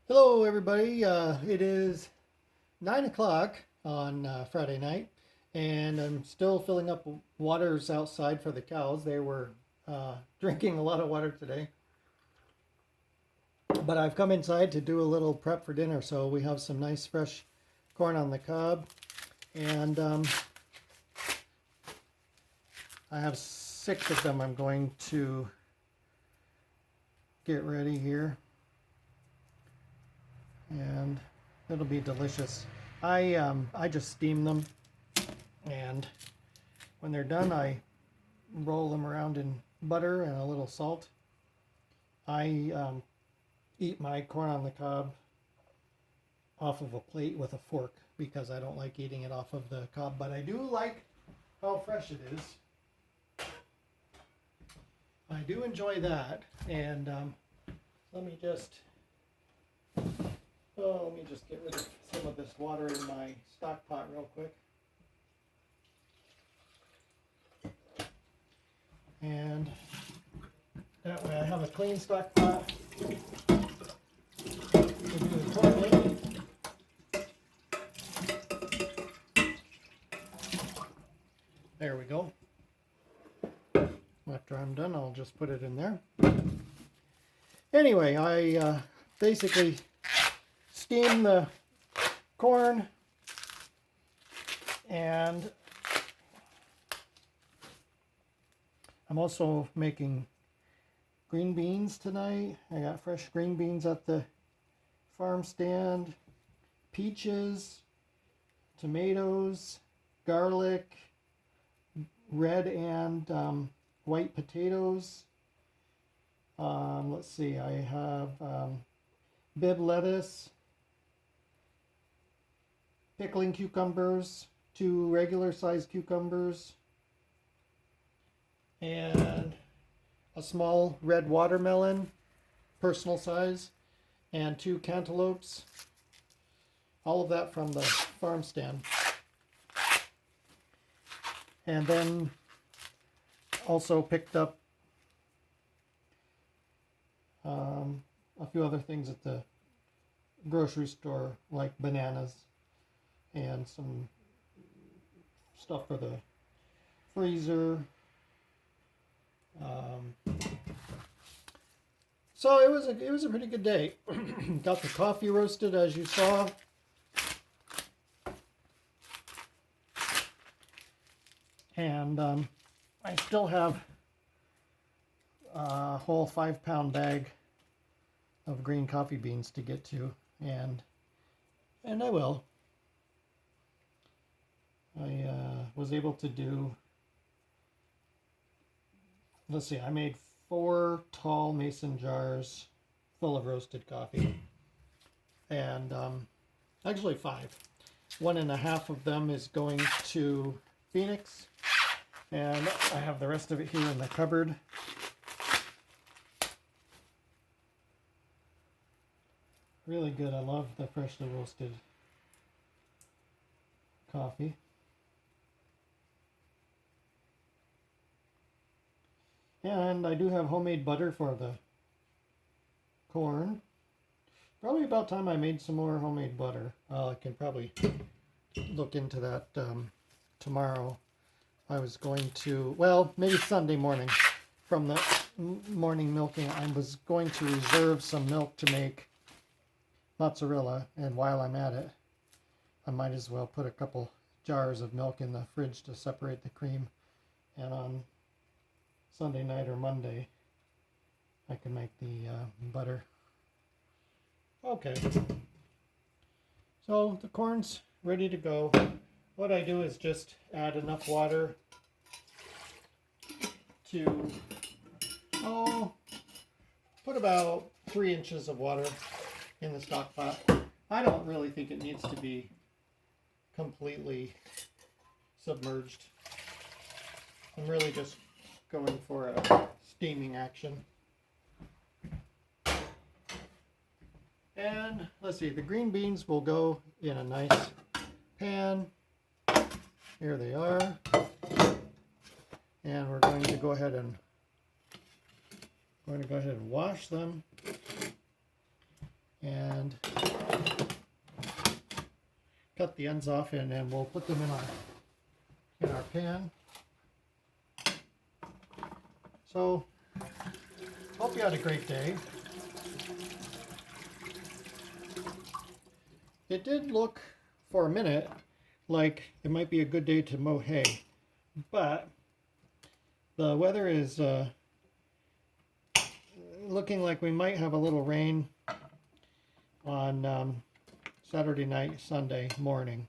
Hello, everybody. It is 9 o'clock on Friday night, and I'm still filling up waters outside for the cows. They were drinking a lot of water today. But I've come inside to do a little prep for dinner, so we have some nice fresh corn on the cob, and I have 6 of them I'm going to get ready here. And it'll be delicious. I just steam them, and when they're done, I roll them around in butter and a little salt. I eat my corn on the cob off of a plate with a fork because I don't like eating it off of the cob, but I do like how fresh it is. I do enjoy that, and let me just get rid of some of this water in my stock pot real quick. And that way I have a clean stock pot to do the corn in. There we go. After I'm done, I'll just put it in there. Anyway, I basically steam the corn, and I'm also making green beans tonight. I got fresh green beans at the farm stand, peaches, tomatoes, garlic, red and white potatoes. Let's see, I have Bibb lettuce, pickling cucumbers, 2 regular sized cucumbers, and a small red watermelon, personal size, and 2 cantaloupes. All of that from the farm stand. And then also picked up a few other things at the grocery store, like bananas and some stuff for the freezer. So it was a pretty good day. Got the coffee roasted, as you saw. And I still have a whole 5-pound bag of green coffee beans to get to, and I will. I was able to do, let's see, I made 4 tall mason jars full of roasted coffee, and actually 5. 1.5 of them is going to Phoenix, and I have the rest of it here in the cupboard. Really good. I love the freshly roasted coffee. And I do have homemade butter for the corn. Probably about time I made some more homemade butter. I can probably look into that tomorrow. I was going to, well, maybe Sunday morning from the morning milking. I was going to reserve some milk to make mozzarella, and while I'm at it, I might as well put a couple jars of milk in the fridge to separate the cream, and on Sunday night or Monday I can make the butter. Okay, so the corn's ready to go. What I do is just add enough water to, put about 3 inches of water in the stock pot. I don't really think it needs to be completely submerged. I'm really just going for a steaming action. And let's see, the green beans will go in a nice pan. Here they are. And we're going to go ahead and wash them. And cut the ends off and then we'll put them in our pan. So, hope you had a great day. It did look for a minute like it might be a good day to mow hay, but the weather is looking like we might have a little rain on Saturday night, Sunday morning,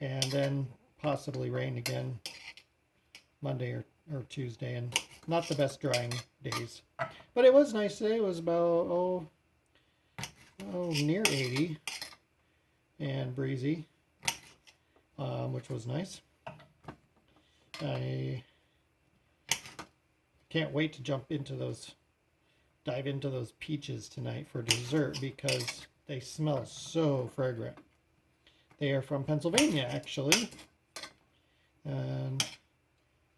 and then possibly rain again Monday or Tuesday, and not the best drying days. But it was nice today. It was about near 80 and breezy, which was nice. I can't wait to dive into those peaches tonight for dessert because they smell so fragrant. They are from Pennsylvania, actually, and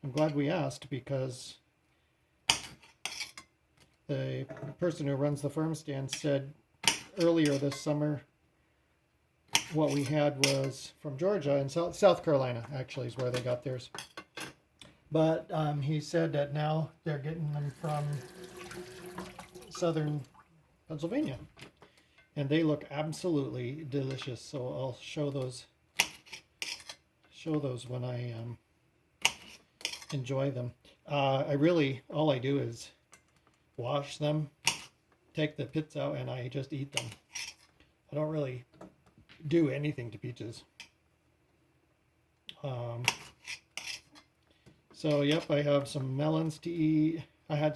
I'm glad we asked because the person who runs the farm stand said earlier this summer what we had was from Georgia, and South Carolina actually is where they got theirs. But he said that now they're getting them from southern Pennsylvania, and they look absolutely delicious. So I'll show those when I enjoy them. All I do is wash them, take the pits out, and I just eat them. I don't really do anything to peaches. So yep, I have some melons to eat. I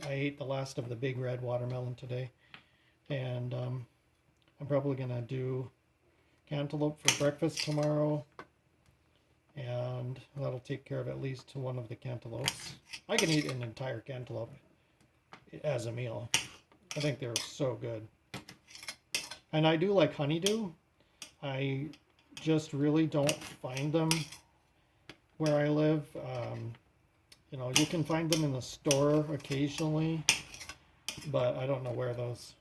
ate the last of the big red watermelon today, and I'm probably gonna do cantaloupe for breakfast tomorrow, and that'll take care of at least one of the cantaloupes. I can eat an entire cantaloupe as a meal. I think they're so good. And I do like honeydew. I just really don't find them where I live. You can find them in the store occasionally, but I don't know where those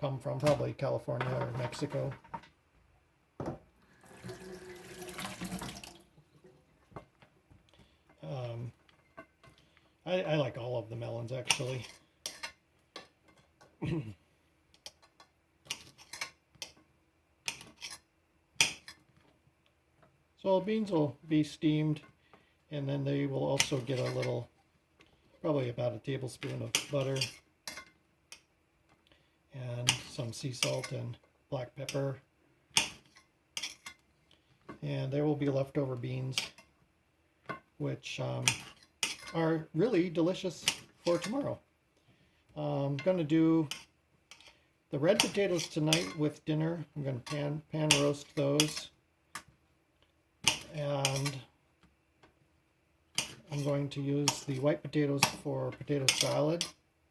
come from. Probably California or Mexico. I like all of the melons, actually. So beans will be steamed, and then they will also get a little, probably about a tablespoon of butter and some sea salt and black pepper. And there will be leftover beans, which are really delicious for tomorrow. I'm going to do the red potatoes tonight with dinner. I'm going to pan roast those. And I'm going to use the white potatoes for potato salad.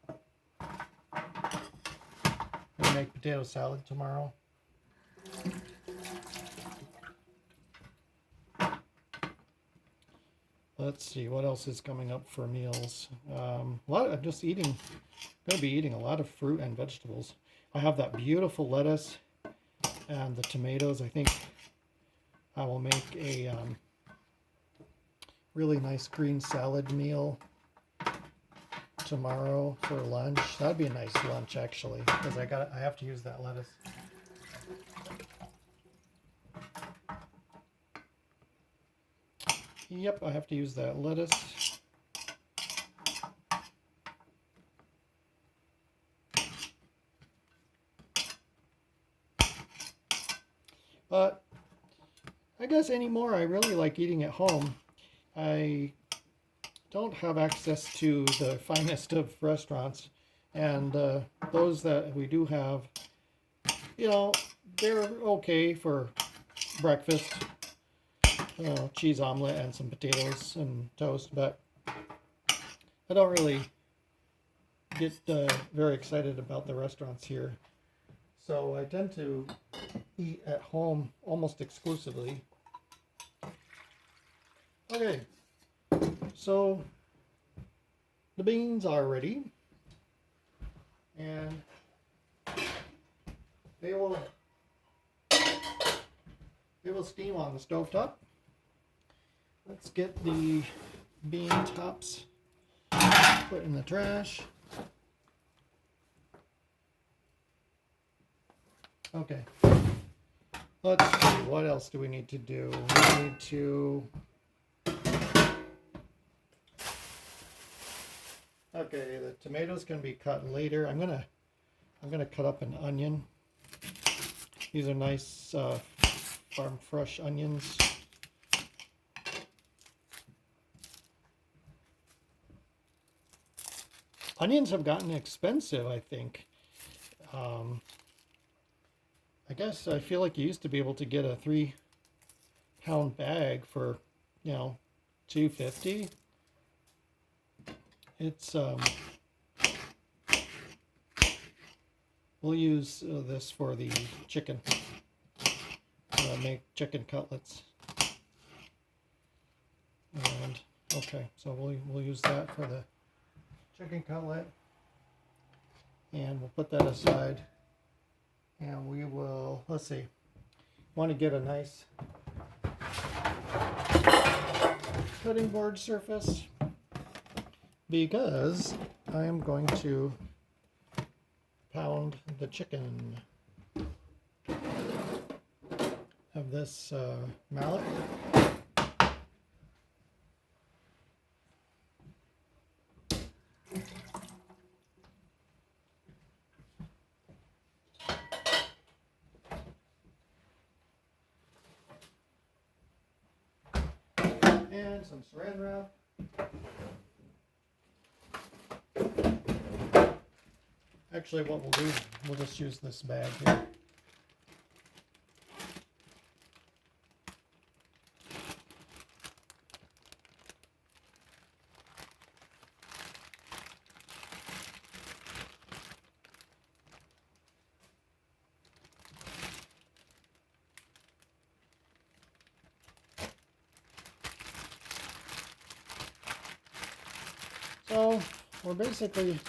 I'm going to make potato salad tomorrow. Let's see what else is coming up for meals. I'm just going to be eating a lot of fruit and vegetables. I have that beautiful lettuce and the tomatoes. I think I will make a really nice green salad meal tomorrow for lunch. That'd be a nice lunch, actually, because I have to use that lettuce. Yep, I have to use that lettuce. But I guess anymore, I really like eating at home. I don't have access to the finest of restaurants, and those that we do have, they're okay for breakfast. Cheese omelet and some potatoes and toast, but I don't really get very excited about the restaurants here. So I tend to eat at home almost exclusively. Okay, so the beans are ready, and they will little steam on the stovetop. Let's get the bean tops put in the trash. Okay. Let's see, what else do we need to do? We need to... Okay, the tomatoes can be cut later. I'm gonna cut up an onion. These are nice farm fresh onions. Onions have gotten expensive, I think. I guess I feel like you used to be able to get a 3-pound bag for, you know, $2.50. It's we'll use this for the chicken. Make chicken cutlets. And okay, so we'll use that for the chicken cutlet, and we'll put that aside. And we will, let's see, want to get a nice cutting board surface because I am going to pound the chicken. Have this mallet. And some saran wrap. Actually, what we'll do, we'll just use this bag here. So we're basically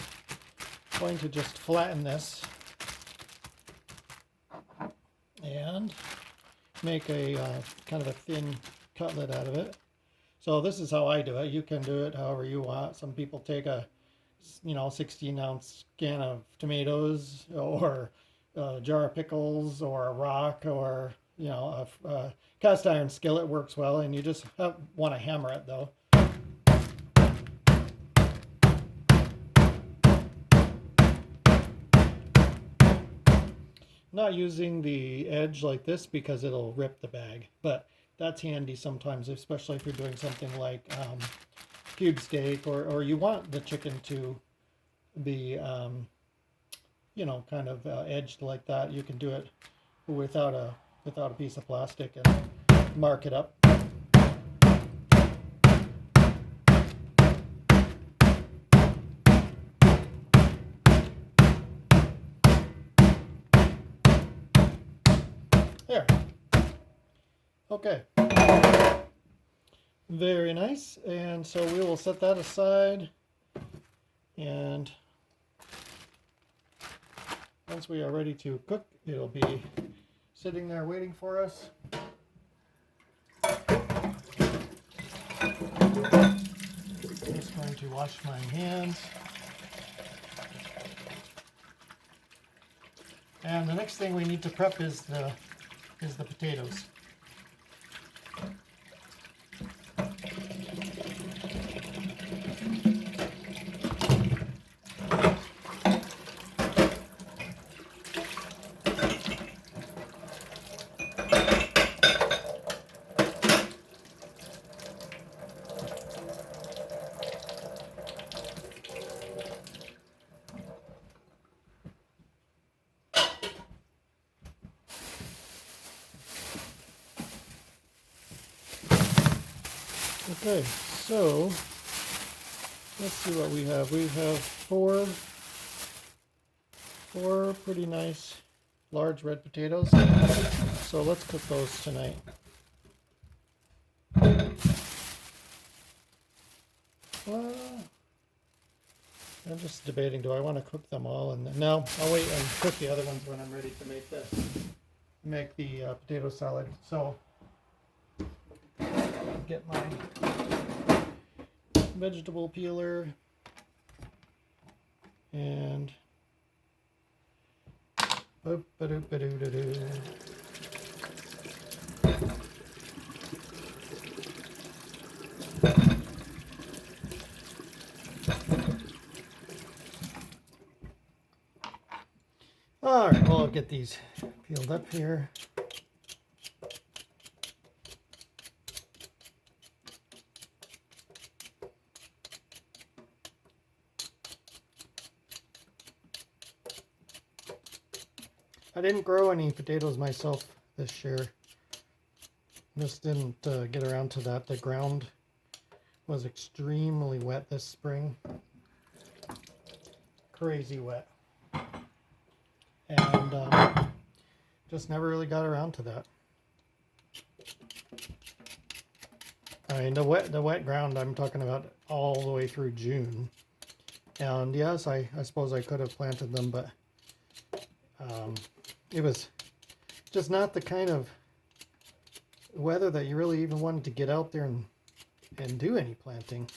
going to just flatten this and make a kind of a thin cutlet out of it. So this is how I do it. You can do it however you want. Some people take a 16-ounce can of tomatoes, or a jar of pickles, or a rock, or a cast iron skillet works well, and you just want to hammer it though. Not using the edge like this because it'll rip the bag, but that's handy sometimes, especially if you're doing something like cube steak, or you want the chicken to be kind of edged like that. You can do it without a piece of plastic and mark it up. There. Okay. Very nice. And so we will set that aside. And once we are ready to cook, it'll be sitting there waiting for us. I'm just going to wash my hands. And the next thing we need to prep is the potatoes. Okay, so let's see what we have. We have four pretty nice large red potatoes. So let's cook those tonight. I'm just debating, do I want to cook them all? And no, I'll wait and cook the other ones when I'm ready to make the potato salad. So get my vegetable peeler and boop-a-doop-a-doo-da-doo. All right, well, I'll get these peeled up here. I didn't grow any potatoes myself this year. Just didn't get around to that. The ground was extremely wet this spring. Crazy wet. And just never really got around to that. I mean, the wet ground, I'm talking about all the way through June. And yes, I suppose I could have planted them, but it was just not the kind of weather that you really even wanted to get out there and do any planting.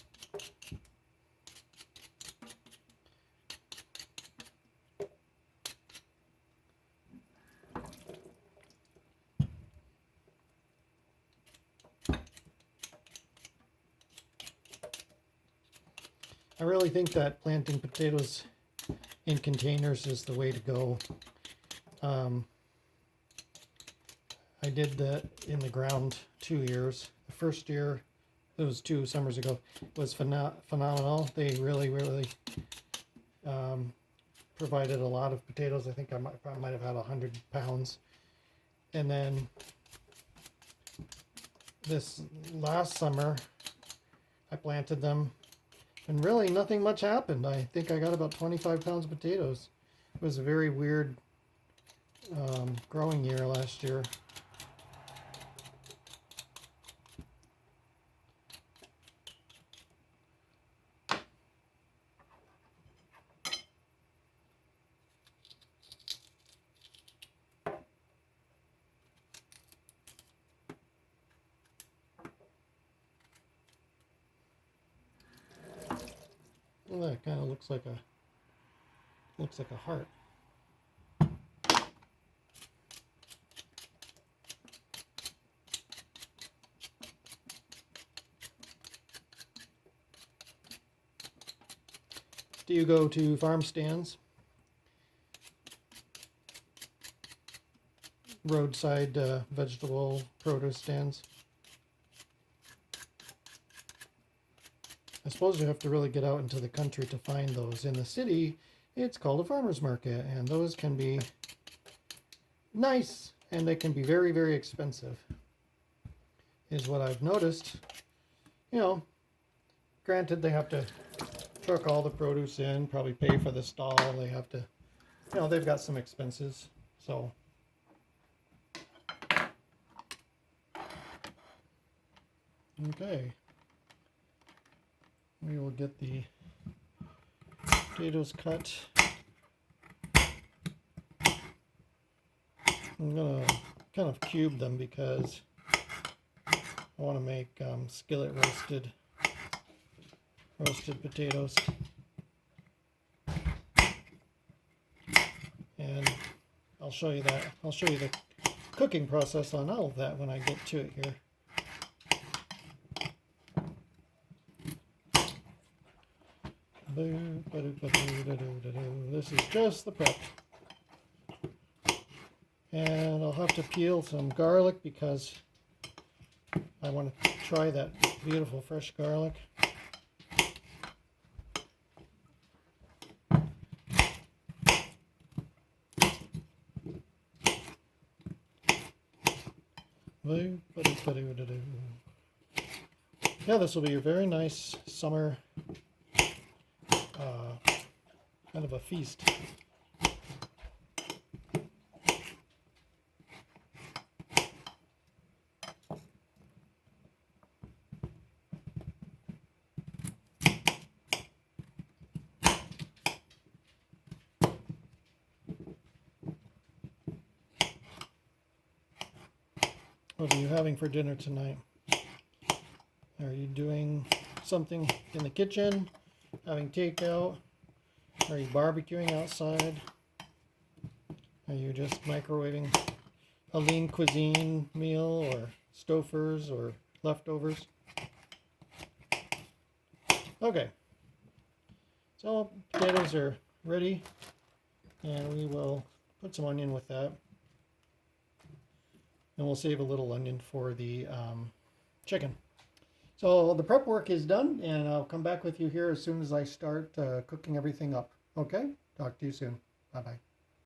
I really think that planting potatoes in containers is the way to go. I did that in the ground 2 years. The first year, it was 2 summers ago, was phenomenal. They really provided a lot of potatoes. I think I might have had 100 pounds. And then this last summer, I planted them, and really nothing much happened. I think I got about 25 pounds of potatoes. It was a very weird growing year last year. Well, that kind of looks like a heart. Do you go to farm stands? Roadside vegetable produce stands? I suppose you have to really get out into the country to find those. In the city, it's called a farmer's market, and those can be nice, and they can be very, very expensive, is what I've noticed. You know, granted, they have to truck all the produce in, probably pay for the stall. They have to, you know, they've got some expenses, so. Okay. We will get the potatoes cut. I'm gonna kind of cube them because I want to make skillet roasted potatoes. And I'll show you that. I'll show you the cooking process on all of that when I get to it here. This is just the prep. And I'll have to peel some garlic because I want to try that beautiful fresh garlic. Yeah, this will be a very nice summer kind of a feast. What are you having for dinner tonight? Are you doing something in the kitchen, having takeout? Are you barbecuing outside? Are you just microwaving a lean cuisine meal, or Stouffer's, or leftovers? Okay, so potatoes are ready, and we will put some onion with that. And we'll save a little onion for the chicken. So the prep work is done, and I'll come back with you here as soon as I start cooking everything up. Okay? Talk to you soon. Bye-bye.